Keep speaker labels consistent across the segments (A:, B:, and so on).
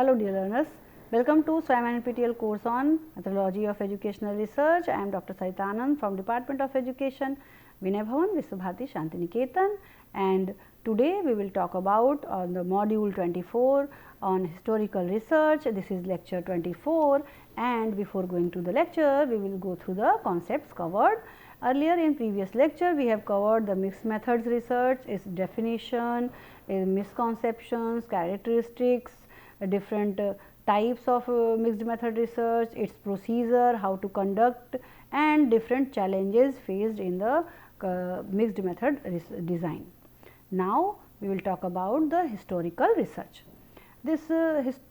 A: Hello dear learners, welcome to SWAYAM NPTEL course on methodology of educational research. I am Dr. Sarita Anand from Department of Education, Vinay Bhavan, Vishwabharati Shantiniketan, and today we will talk about on the module 24 on historical research. This is lecture 24, and before going to the lecture we will go through the concepts covered. Earlier in previous lecture we have covered the mixed methods research, its definition, misconceptions, characteristics, different types of mixed method research, its procedure, how to conduct, and different challenges faced in the mixed method design. Now, we will talk about the historical research. This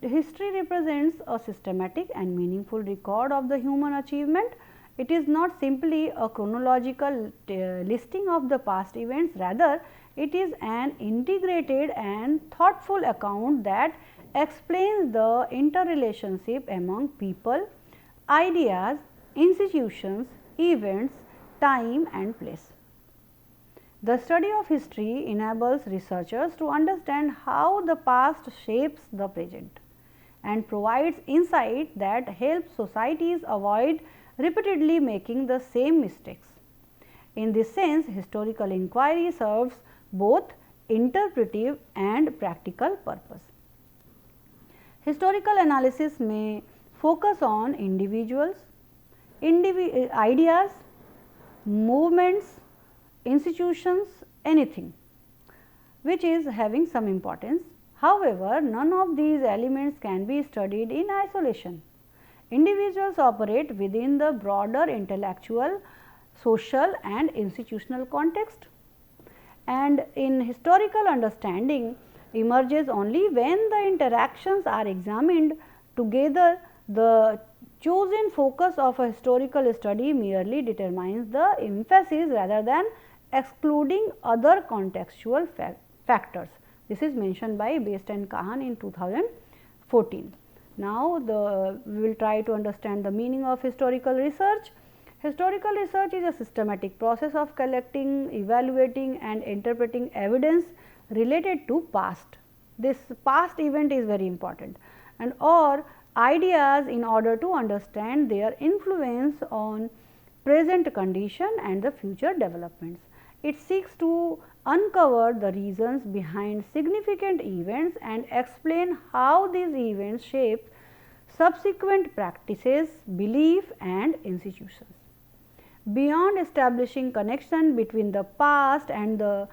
A: history represents a systematic and meaningful record of the human achievement. It is not simply a chronological listing of the past events, rather it is an integrated and thoughtful account that explains the interrelationship among people, ideas, institutions, events, time and place. The study of history enables researchers to understand how the past shapes the present and provides insight that helps societies avoid repeatedly making the same mistakes. In this sense, historical inquiry serves both interpretive and practical purpose. Historical analysis may focus on individuals, ideas, movements, institutions, anything which is having some importance. However, none of these elements can be studied in isolation. Individuals operate within the broader intellectual, social and institutional context, and in historical understanding emerges only when the interactions are examined together. The chosen focus of a historical study merely determines the emphasis rather than excluding other contextual factors. This is mentioned by Best and Kahan in 2014. Now, we will try to understand the meaning of historical research. Historical research is a systematic process of collecting, evaluating and interpreting evidence related to past. This past event is very important, and or ideas in order to understand their influence on present condition and the future developments. It seeks to uncover the reasons behind significant events and explain how these events shape subsequent practices, belief and institutions. Beyond establishing connection between the past and the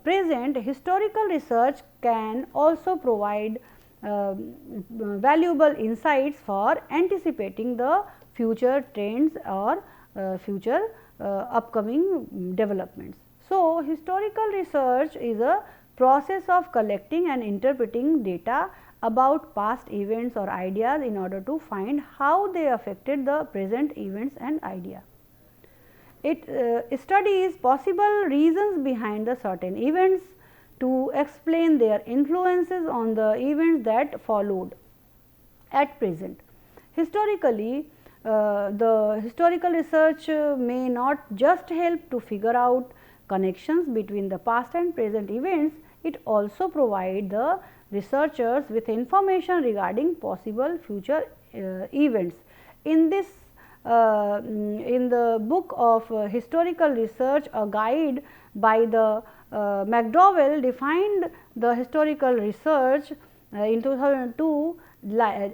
A: present, historical research can also provide valuable insights for anticipating the future trends or future upcoming developments. So, historical research is a process of collecting and interpreting data about past events or ideas in order to find how they affected the present events and ideas. It studies possible reasons behind the certain events to explain their influences on the events that followed at present. Historically, the historical research may not just help to figure out connections between the past and present events, it also provides the researchers with information regarding possible future events. In this in the book of historical research, a guide by the McDowell defined the historical research in 2002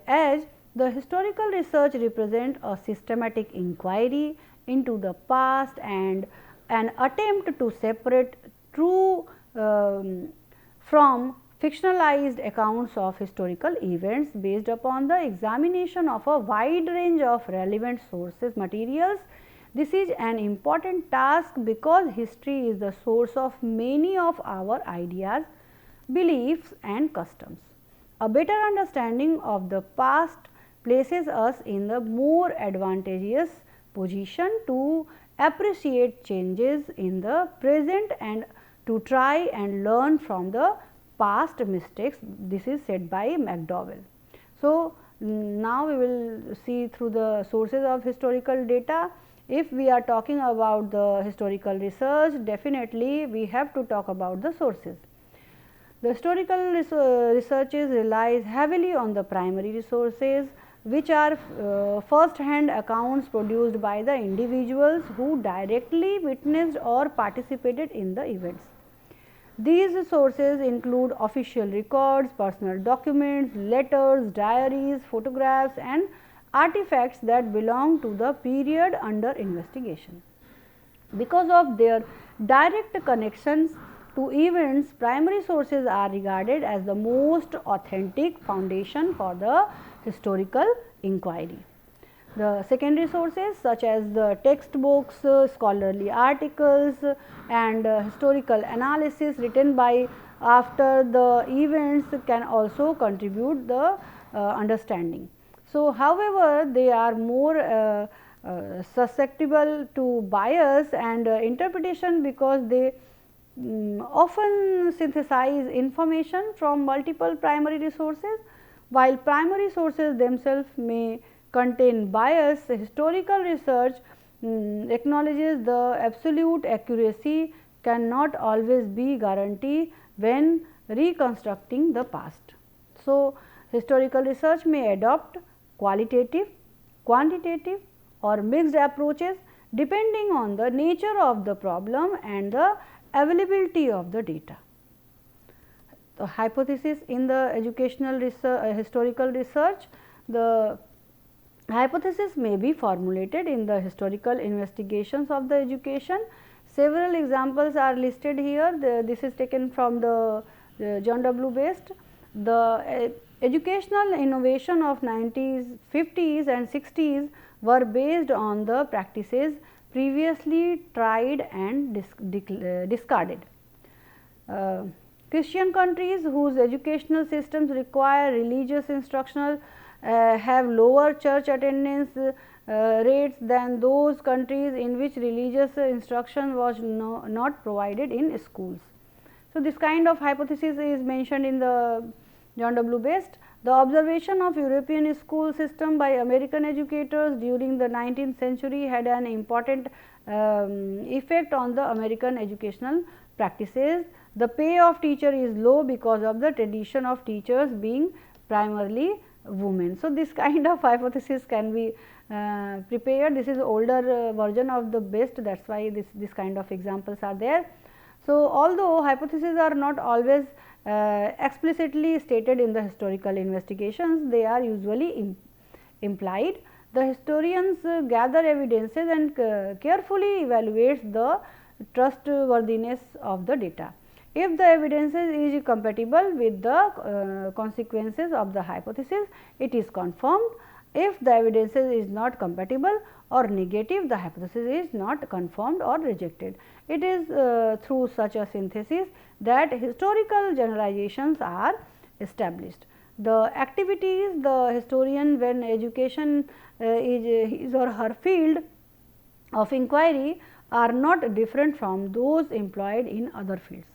A: as the historical research represents a systematic inquiry into the past and an attempt to separate true from fictionalized accounts of historical events based upon the examination of a wide range of relevant sources materials. This is an important task because history is the source of many of our ideas, beliefs and customs. A better understanding of the past places us in the more advantageous position to appreciate changes in the present and to try and learn from the past mistakes. This is said by McDowell. So, now we will see through the sources of historical data. If we are talking about the historical research, definitely we have to talk about the sources. The historical researches relies heavily on the primary resources, which are first-hand accounts produced by the individuals who directly witnessed or participated in the events. These sources include official records, personal documents, letters, diaries, photographs and artifacts that belong to the period under investigation. Because of their direct connections to events, primary sources are regarded as the most authentic foundation for the historical inquiry. The secondary sources such as the textbooks, scholarly articles and historical analysis written by after the events can also contribute the understanding. So, however, they are more susceptible to bias and interpretation because they often synthesize information from multiple primary resources. While primary sources themselves may contain bias, historical research acknowledges the absolute accuracy cannot always be guaranteed when reconstructing the past. So, historical research may adopt qualitative, quantitative or mixed approaches depending on the nature of the problem and the availability of the data. The hypothesis in the educational research, historical research, the hypothesis may be formulated in the historical investigations of the education. Several examples are listed here. This is taken from the John W. Best. The educational innovation of 90s, 50s and 60s were based on the practices previously tried and discarded. Christian countries whose educational systems require religious instructional have lower church attendance rates than those countries in which religious instruction was not provided in schools. So, this kind of hypothesis is mentioned in the John W. Best. The observation of European school system by American educators during the 19th century had an important effect on the American educational practices. The pay of teacher is low because of the tradition of teachers being primarily women. So, this kind of hypothesis can be prepared. This is older version of the Best, that is why this kind of examples are there. So, although hypotheses are not always explicitly stated in the historical investigations, they are usually implied. The historians gather evidences and carefully evaluates the trustworthiness of the data. If the evidence is compatible with the consequences of the hypothesis, it is confirmed. If the evidence is not compatible or negative, the hypothesis is not confirmed or rejected. It is through such a synthesis that historical generalizations are established. The activities the historian, when education is his or her field of inquiry, are not different from those employed in other fields.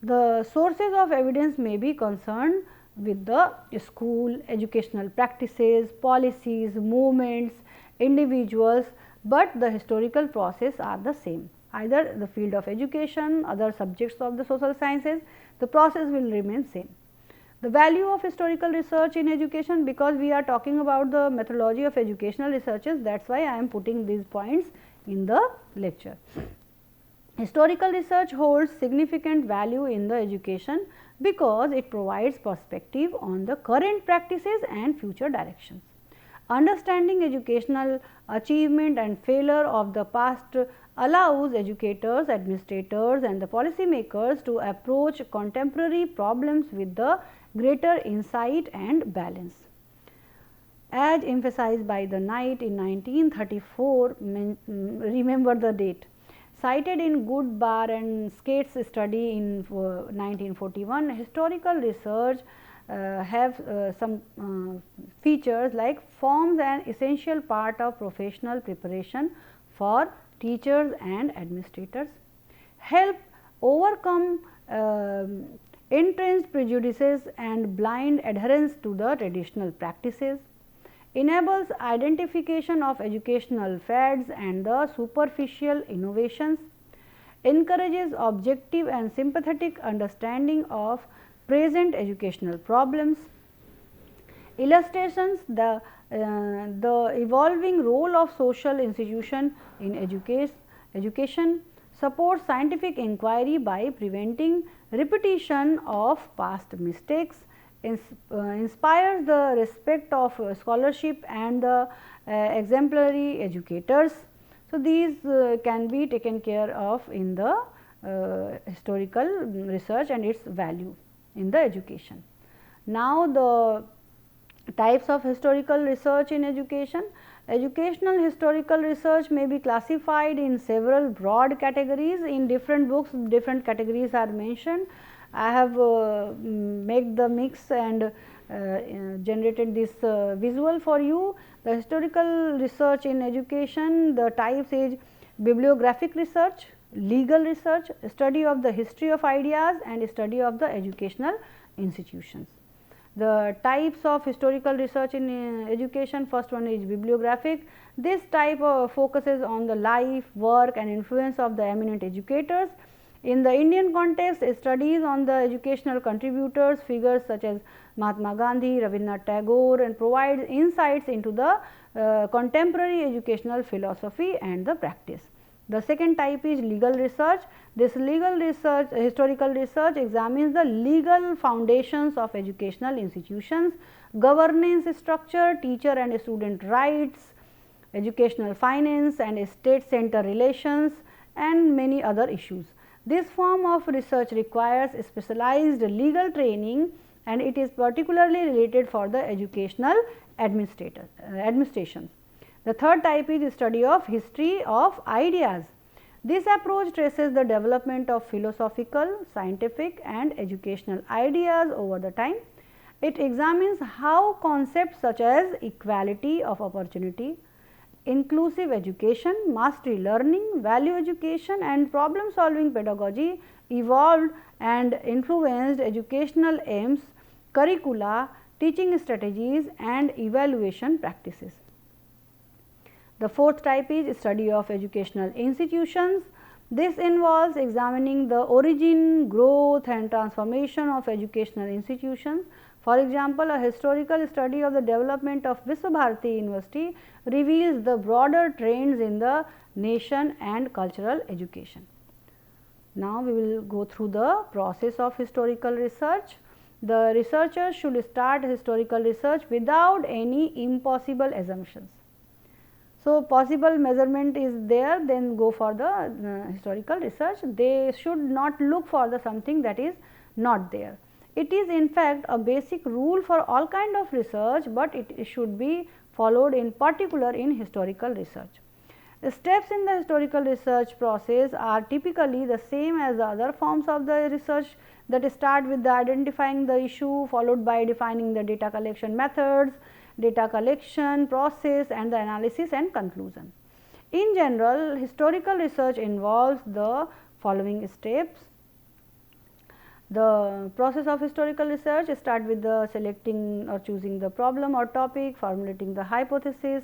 A: The sources of evidence may be concerned with the school, educational practices, policies, movements, individuals, but the historical process are the same. Either the field of education, other subjects of the social sciences, the process will remain same. The value of historical research in education, because we are talking about the methodology of educational researches, that is why I am putting these points in the lecture. Historical research holds significant value in the education because it provides perspective on the current practices and future directions. Understanding educational achievement and failure of the past allows educators, administrators and the policy makers to approach contemporary problems with the greater insight and balance. As emphasized by the Knight in 1934, remember the date, cited in Goodbar and Skate's study in 1941, historical research have some features like forms an essential part of professional preparation for teachers and administrators, help overcome entrenched prejudices and blind adherence to the traditional practices, enables identification of educational fads and the superficial innovations, encourages objective and sympathetic understanding of present educational problems. Illustrations the evolving role of social institution in education, supports scientific inquiry by preventing repetition of past mistakes, inspires the respect of scholarship and the exemplary educators. So, these can be taken care of in the historical research and its value in the education. Now, the types of historical research in education. Educational historical research may be classified in several broad categories. In different books, different categories are mentioned. I have made the mix and generated this visual for you. The historical research in education, the types is bibliographic research, legal research, study of the history of ideas and study of the educational institutions. The types of historical research in education, first one is bibliographic. This type focuses on the life, work and influence of the eminent educators. In the Indian context, studies on the educational contributors, figures such as Mahatma Gandhi, Rabindranath Tagore, and provides insights into the contemporary educational philosophy and the practice. The second type is legal research. This legal research, historical research examines the legal foundations of educational institutions, governance structure, teacher and student rights, educational finance and state center relations and many other issues. This form of research requires specialized legal training and it is particularly related for the educational administrations. The third type is study of history of ideas. This approach traces the development of philosophical, scientific and educational ideas over the time. It examines how concepts such as equality of opportunity, inclusive education, mastery learning, value education and problem solving pedagogy evolved and influenced educational aims, curricula, teaching strategies and evaluation practices. The fourth type is study of educational institutions. This involves examining the origin, growth and transformation of educational institutions. For example, a historical study of the development of Visvabharati University reveals the broader trends in the nation and cultural education. Now, we will go through the process of historical research. The researchers should start historical research without any impossible assumptions. So, possible measurement is there, then go for the historical research. They should not look for the something that is not there. It is in fact a basic rule for all kind of research, but it should be followed in particular in historical research. The steps in the historical research process are typically the same as the other forms of the research, that start with the identifying the issue, followed by defining the data collection methods, data collection process and the analysis and conclusion. In general, historical research involves the following steps. The process of historical research start with the selecting or choosing the problem or topic, formulating the hypothesis,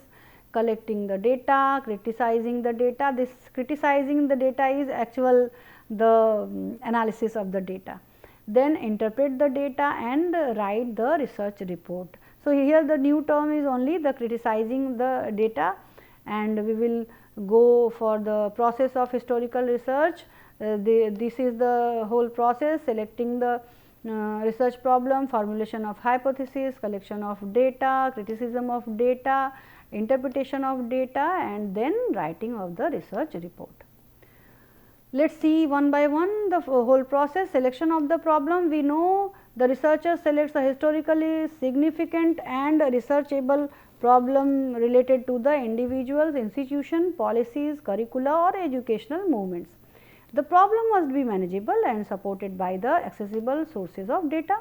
A: collecting the data, criticizing the data. This criticizing the data is actual the analysis of the data. Then interpret the data and write the research report. So, here the new term is only the criticizing the data, and we will go for the process of historical research. This is the whole process: selecting the research problem, formulation of hypothesis, collection of data, criticism of data, interpretation of data and then writing of the research report. Let us see one by one the whole process. Selection of the problem. We know the researcher selects a historically significant and researchable problem related to the individuals, institution, policies, curricula or educational movements. The problem must be manageable and supported by the accessible sources of data.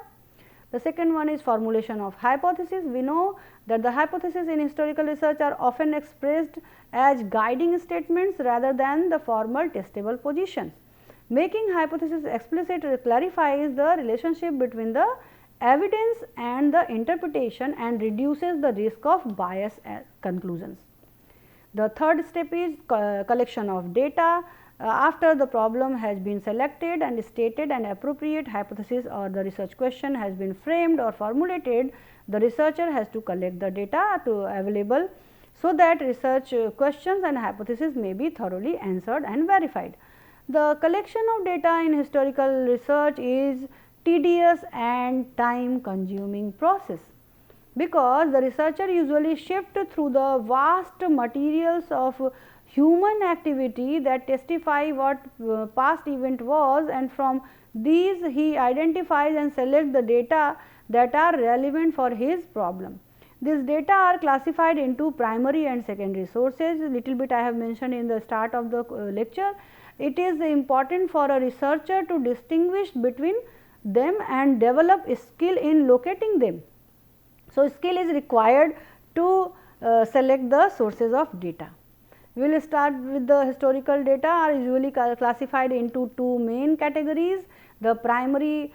A: The second one is formulation of hypothesis. We know that the hypotheses in historical research are often expressed as guiding statements rather than the formal testable positions. Making hypothesis explicit clarifies the relationship between the evidence and the interpretation and reduces the risk of bias conclusions. The third step is collection of data. after the problem has been selected and stated, an appropriate hypothesis or the research question has been framed or formulated, the researcher has to collect the data to available, so that research questions and hypotheses may be thoroughly answered and verified. The collection of data in historical research is tedious and time consuming process, because the researcher usually shift through the vast materials of human activity that testify what past event was, and from these he identifies and selects the data that are relevant for his problem. These data are classified into primary and secondary sources. Little bit I have mentioned in the start of the lecture. It is important for a researcher to distinguish between them and develop a skill in locating them. So, skill is required to select the sources of data. We will start with the historical data are usually classified into two main categories. The primary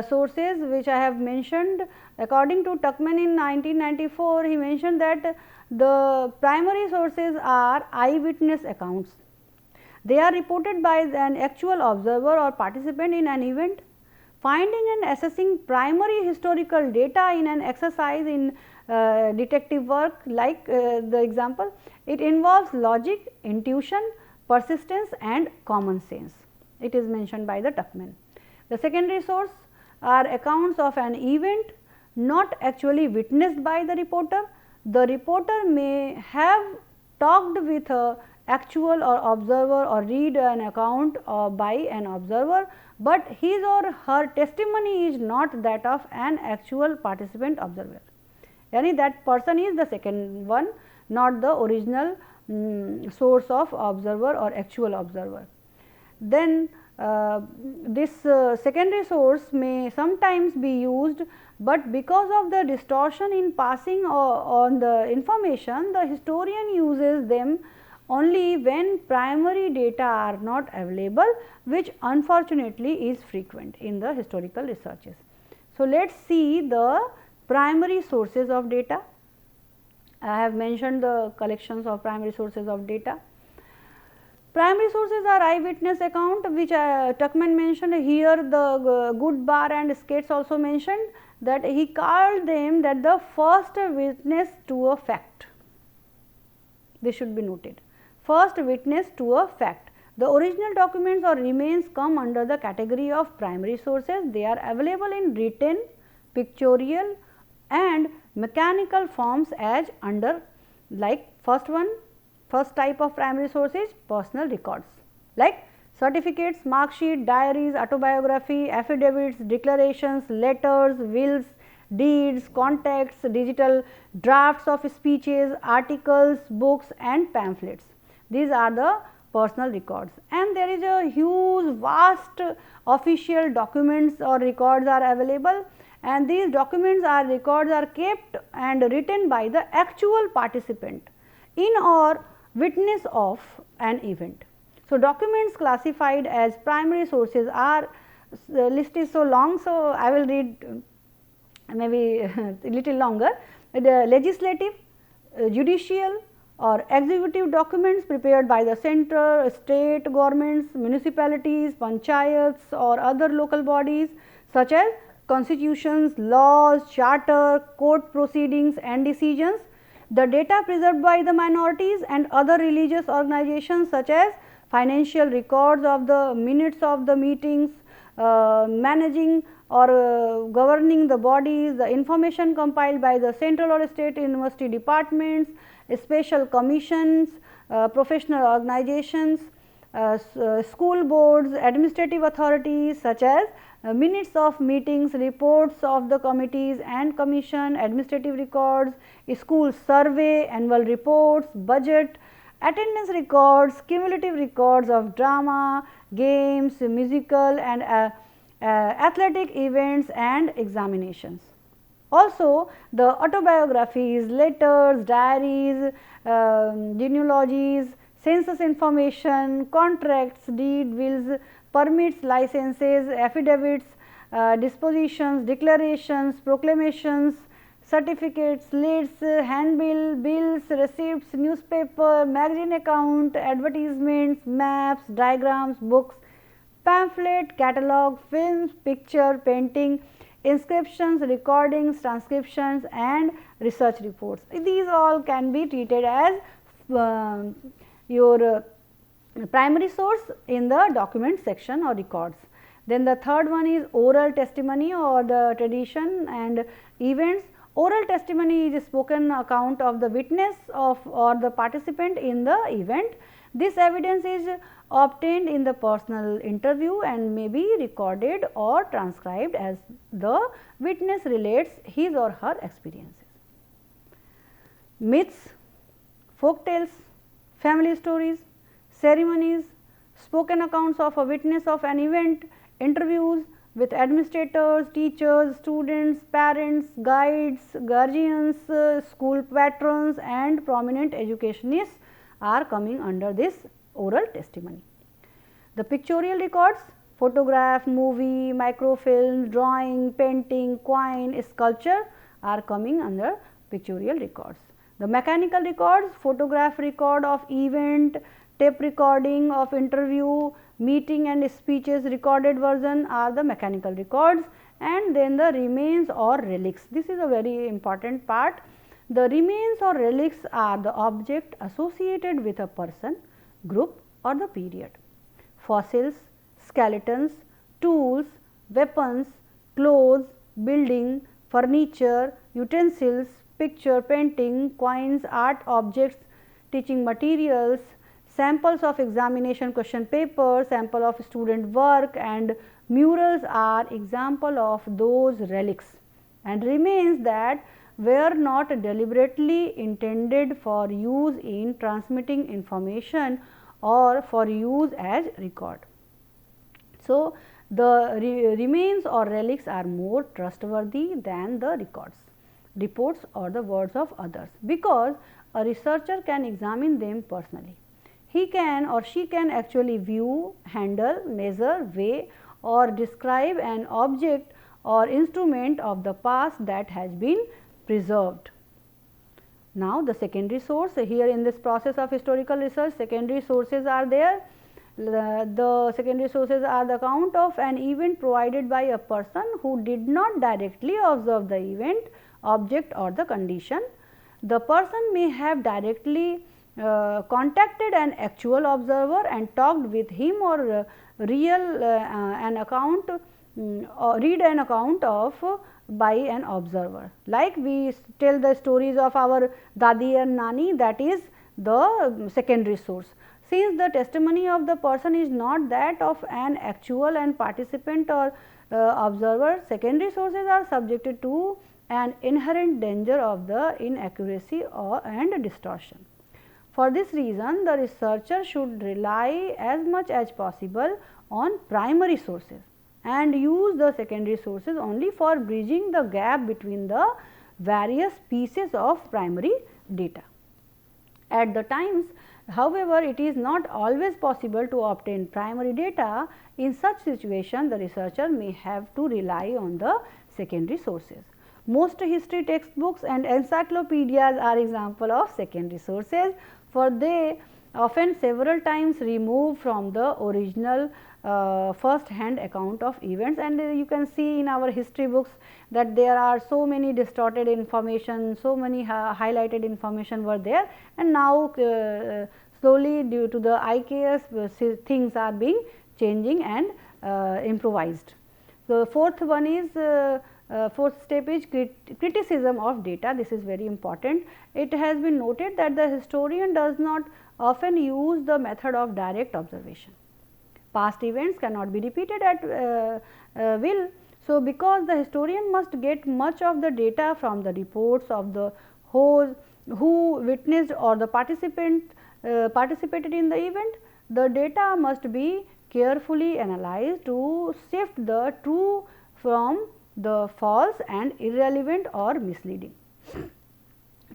A: sources, which I have mentioned, according to Tuckman in 1994, he mentioned that the primary sources are eyewitness accounts. They are reported by an actual observer or participant in an event. Finding and assessing primary historical data in an exercise in detective work, like the example, it involves logic, intuition, persistence and common sense. It is mentioned by the Tuckman. The secondary source are accounts of an event not actually witnessed by the reporter. The reporter may have talked with a actual or observer or read an account by an observer, but his or her testimony is not that of an actual participant observer. Yani that person is the second one, not the original source of observer or actual observer. Then this secondary source may sometimes be used, but because of the distortion in passing on the information, the historian uses them only when primary data are not available, which unfortunately is frequent in the historical researches. So, let us see the primary sources of data. I have mentioned the collections of primary sources of data. Primary sources are eyewitness account, which Tuckman mentioned. Here the Goodbar and Skates also mentioned that he called them that the first witness to a fact. This should be noted. First witness to a fact. The original documents or remains come under the category of primary sources. They are available in written, pictorial and mechanical forms as under, like first type of primary source is personal records, like certificates, mark sheet, diaries, autobiography, affidavits, declarations, letters, wills, deeds, contacts, digital drafts of speeches, articles, books and pamphlets. These are the personal records, and there is a huge vast official documents or records are available, and these documents or records are kept and written by the actual participant in or witness of an event. So, documents classified as primary sources are, the list is so long, so I will read maybe a little longer. The legislative, judicial or executive documents prepared by the central, state governments, municipalities, panchayats or other local bodies, such as constitutions, laws, charter, court proceedings and decisions. The data preserved by the minorities and other religious organizations, such as financial records of the minutes of the meetings, managing or governing the bodies, the information compiled by the central or state university departments, special commissions, professional organizations, school boards, administrative authorities, such as minutes of meetings, reports of the committees and commission, administrative records, school survey, annual reports, budget, attendance records, cumulative records of drama, games, musical and athletic events and examinations. Also, the autobiographies, letters, diaries, genealogies, census information, contracts, deed, wills, permits, licenses, affidavits, dispositions, declarations, proclamations, certificates, lists, handbill, bills, receipts, newspaper, magazine account, advertisements, maps, diagrams, books, pamphlet, catalog, films, picture, painting, inscriptions, recordings, transcriptions and research reports. These all can be treated as your primary source in the document section or records. Then the third one is oral testimony or the tradition and events. Oral testimony is a spoken account of the witness of or the participant in the event. This evidence is obtained in the personal interview and may be recorded or transcribed as the witness relates his or her experiences. Myths, folk tales, family stories, ceremonies, spoken accounts of a witness of an event, interviews with administrators, teachers, students, parents, guides, guardians, school patrons and prominent educationists are coming under this oral testimony. The pictorial records, photograph, movie, microfilm, drawing, painting, coin, sculpture are coming under pictorial records. The mechanical records, photograph record of event, tape recording of interview, meeting and speeches recorded version are the mechanical records, and then the remains or relics. This is a very important part. The remains or relics are the object associated with a person, group or the period. Fossils, skeletons, tools, weapons, clothes, building, furniture, utensils, picture, painting, coins, art objects, teaching materials, samples of examination question papers, sample of student work and murals are example of those relics and remains that were not deliberately intended for use in transmitting information or for use as record. So, the remains or relics are more trustworthy than the records, reports or the words of others, because a researcher can examine them personally. He can or she can actually view, handle, measure, weigh or describe an object or instrument of the past that has been preserved. Now, the secondary source, here in this process of historical research, secondary sources are there. The secondary sources are the account of an event provided by a person who did not directly observe the event, object or the condition. The person may have directly contacted an actual observer and talked with him or an account or read an account of by an observer. Like we tell the stories of our Dadi and Nani, that is the secondary source. Since the testimony of the person is not that of an actual and participant or observer, secondary sources are subjected to an inherent danger of the inaccuracy and distortion. For this reason, the researcher should rely as much as possible on primary sources and use the secondary sources only for bridging the gap between the various pieces of primary data. At the times, however, it is not always possible to obtain primary data. In such situation, the researcher may have to rely on the secondary sources. Most history textbooks and encyclopedias are example of secondary sources, for they often several times remove from the original first hand account of events, and you can see in our history books that there are so many distorted information, so many highlighted information were there, and now slowly due to the IKS things are being changing and improvised. So, fourth one is fourth step is criticism of data. This is very important. It has been noted that the historian does not often use the method of direct observation. Past events cannot be repeated at will. So, because the historian must get much of the data from the reports of the who witnessed or the participated in the event, the data must be carefully analyzed to sift the true from the false and irrelevant or misleading.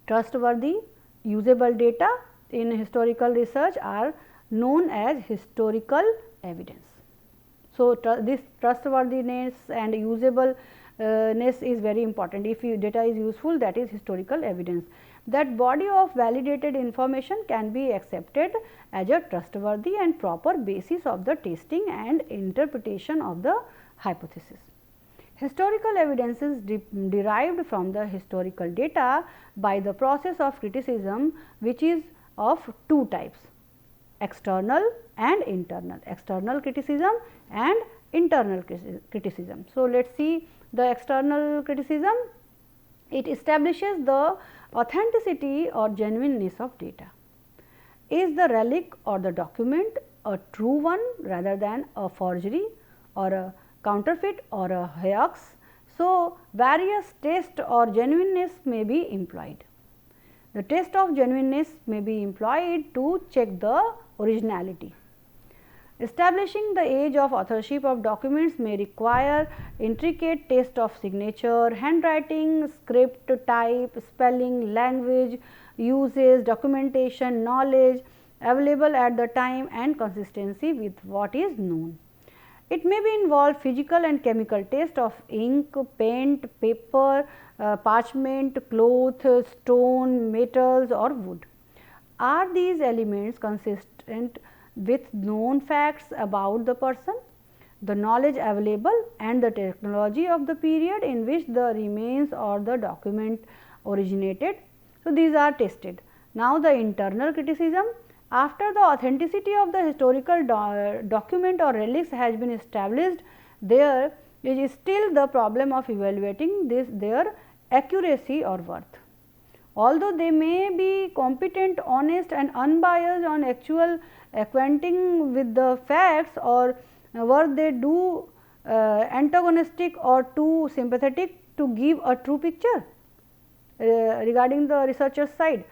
A: Trustworthy, usable data in historical research are known as historical evidence. So, this trustworthiness and usable is very important. If data is useful, that is historical evidence. That body of validated information can be accepted as a trustworthy and proper basis of the testing and interpretation of the hypothesis. Historical evidence is derived from the historical data by the process of criticism, which is of two types: external and internal, external criticism and internal criticism. So, let us see the external criticism. It establishes the authenticity or genuineness of data. Is the relic or the document a true one rather than a forgery or a counterfeit or a hoax? So, various tests or genuineness may be employed. The test of genuineness may be employed to check the originality. Establishing the age of authorship of documents may require intricate test of signature, handwriting, script type, spelling, language, uses, documentation, knowledge available at the time and consistency with what is known. It may be involve physical and chemical test of ink, paint, paper, parchment, cloth, stone, metals or wood. Are these elements consistent with known facts about the person, the knowledge available and the technology of the period in which the remains or the document originated? So, these are tested. Now, the internal criticism: after the authenticity of the historical document or relics has been established, there is still the problem of evaluating their accuracy or worth. Although they may be competent, honest and unbiased on actual acquainting with the facts, or were they too antagonistic or too sympathetic to give a true picture regarding the researcher's side?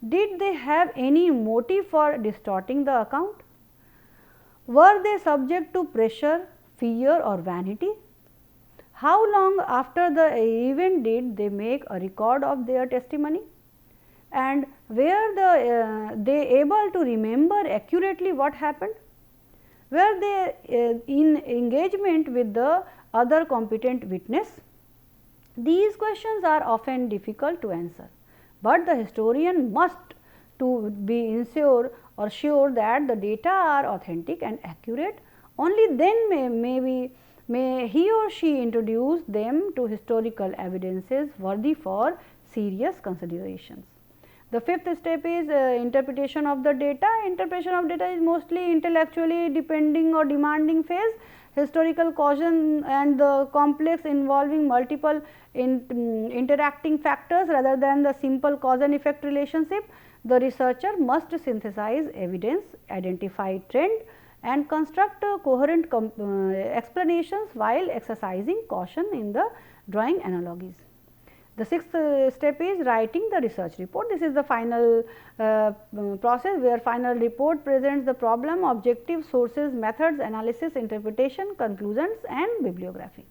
A: Did they have any motive for distorting the account? Were they subject to pressure, fear or vanity? How long after the event did they make a record of their testimony? And were they able to remember accurately what happened? Were they in engagement with the other competent witness? These questions are often difficult to answer, but the historian must to be sure that the data are authentic and accurate. Only then may he or she introduce them to historical evidences worthy for serious considerations. The fifth step is interpretation of the data. Interpretation of data is mostly intellectually depending or demanding phase. Historical caution and the complex involving multiple interacting factors rather than the simple cause and effect relationship. The researcher must synthesize evidence, identify trend and construct coherent explanations while exercising caution in the drawing analogies. The sixth step is writing the research report. This is the final process where final report presents the problem, objective, sources, methods, analysis, interpretation, conclusions and bibliography.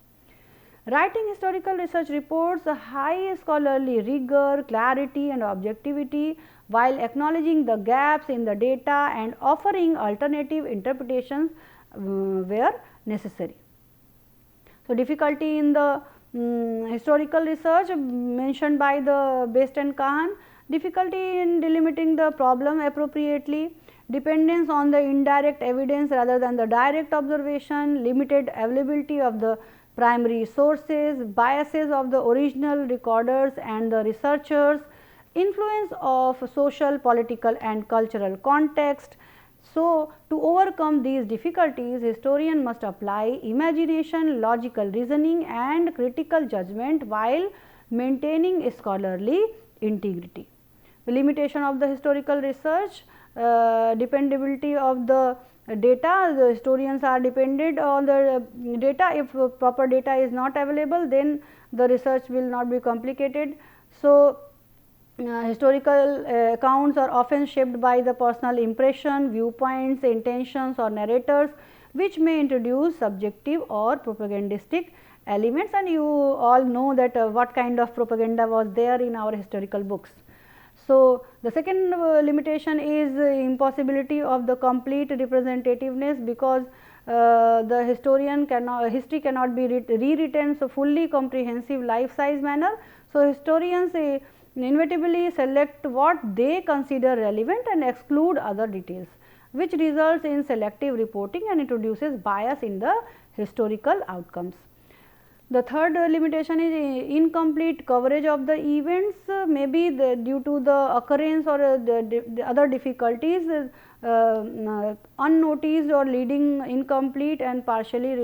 A: Writing historical research reports a high scholarly rigor, clarity and objectivity while acknowledging the gaps in the data and offering alternative interpretations where necessary. So, difficulty in the historical research mentioned by the Best and Kahan: difficulty in delimiting the problem appropriately, dependence on the indirect evidence rather than the direct observation, limited availability of the primary sources, biases of the original recorders and the researchers, influence of social, political and cultural context. So, to overcome these difficulties, historian must apply imagination, logical reasoning and critical judgment while maintaining scholarly integrity. The limitation of the historical research, dependability of the data. The historians are dependent on the data. If proper data is not available, then the research will not be complicated. So, historical accounts are often shaped by the personal impression, viewpoints, intentions or narrators, which may introduce subjective or propagandistic elements, and you all know that what kind of propaganda was there in our historical books. So, the second limitation is impossibility of the complete representativeness, because the history cannot be rewritten so fully comprehensive life size manner. So, historians inevitably select what they consider relevant and exclude other details, which results in selective reporting and introduces bias in the historical outcomes. The third limitation is incomplete coverage of the events, maybe due to the occurrence or the other difficulties, unnoticed or leading incomplete and partially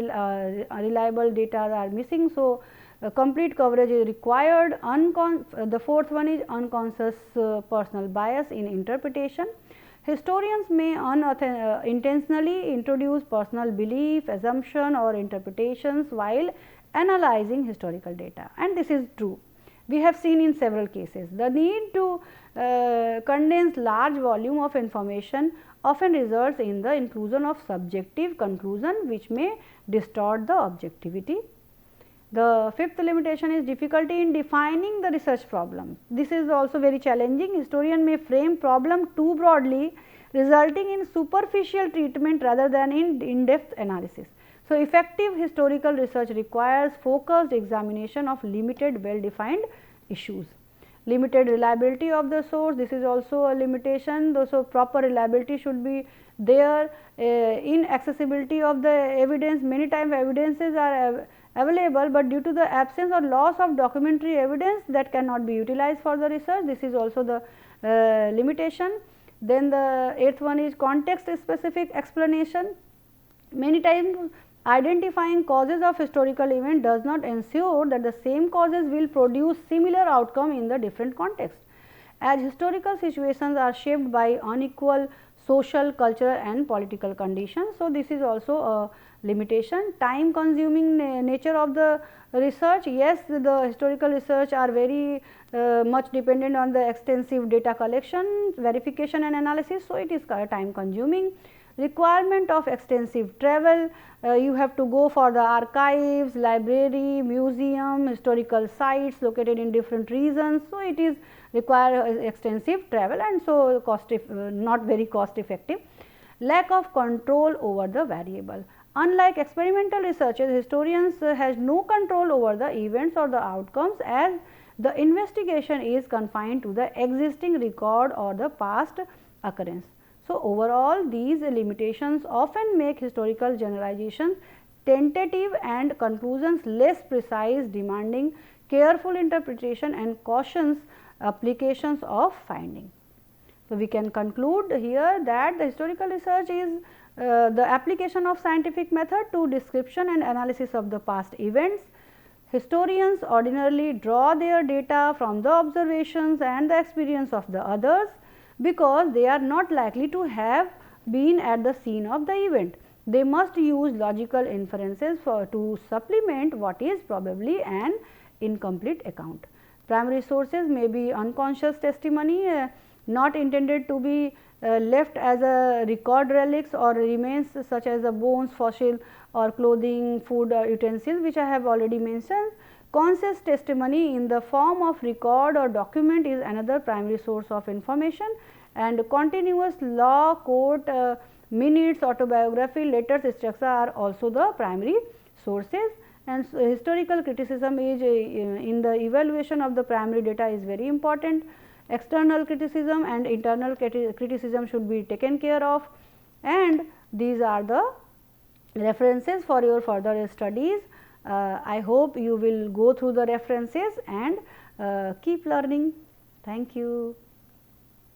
A: reliable data are missing. So, complete coverage is required. The fourth one is unconscious personal bias in interpretation. Historians may intentionally introduce personal belief, assumption or interpretations while analyzing historical data, and this is true. We have seen in several cases. The need to condense large volume of information often results in the inclusion of subjective conclusion which may distort the objectivity. The fifth limitation is difficulty in defining the research problem. This is also very challenging. Historian may frame problem too broadly, resulting in superficial treatment rather than in-depth analysis. So, effective historical research requires focused examination of limited well-defined issues. Limited reliability of the source, this is also a limitation. So, proper reliability should be there. Inaccessibility of the evidence, many times evidences are available, but due to the absence or loss of documentary evidence that cannot be utilized for the research, this is also the limitation. Then the eighth one is context specific explanation. Many times identifying causes of historical event does not ensure that the same causes will produce similar outcome in the different context, as historical situations are shaped by unequal social, cultural and political conditions. So, this is also a limitation. Time consuming nature of the research, yes, the historical research are very much dependent on the extensive data collection, verification and analysis. So, it is time consuming. Requirement of extensive travel, you have to go for the archives, library, museum, historical sites located in different regions. So, it is require extensive travel and so not very cost effective. Lack of control over the variable. Unlike experimental researchers, historians has no control over the events or the outcomes, as the investigation is confined to the existing record or the past occurrence. So, overall these limitations often make historical generalizations tentative and conclusions less precise, demanding careful interpretation and cautious applications of finding. So, we can conclude here that the historical research is the application of scientific method to description and analysis of the past events. Historians ordinarily draw their data from the observations and the experience of the others, because they are not likely to have been at the scene of the event. They must use logical inferences to supplement what is probably an incomplete account. Primary sources may be unconscious testimony, not intended to be left as a record relics or remains such as the bones, fossil or clothing, food or utensils, which I have already mentioned. Conscious testimony in the form of record or document is another primary source of information, and continuous law, court, minutes, autobiography, letters, etc. are also the primary sources. And so historical criticism is in the evaluation of the primary data is very important. External criticism and internal criticism should be taken care of, and these are the references for your further studies. I hope you will go through the references and keep learning. Thank you.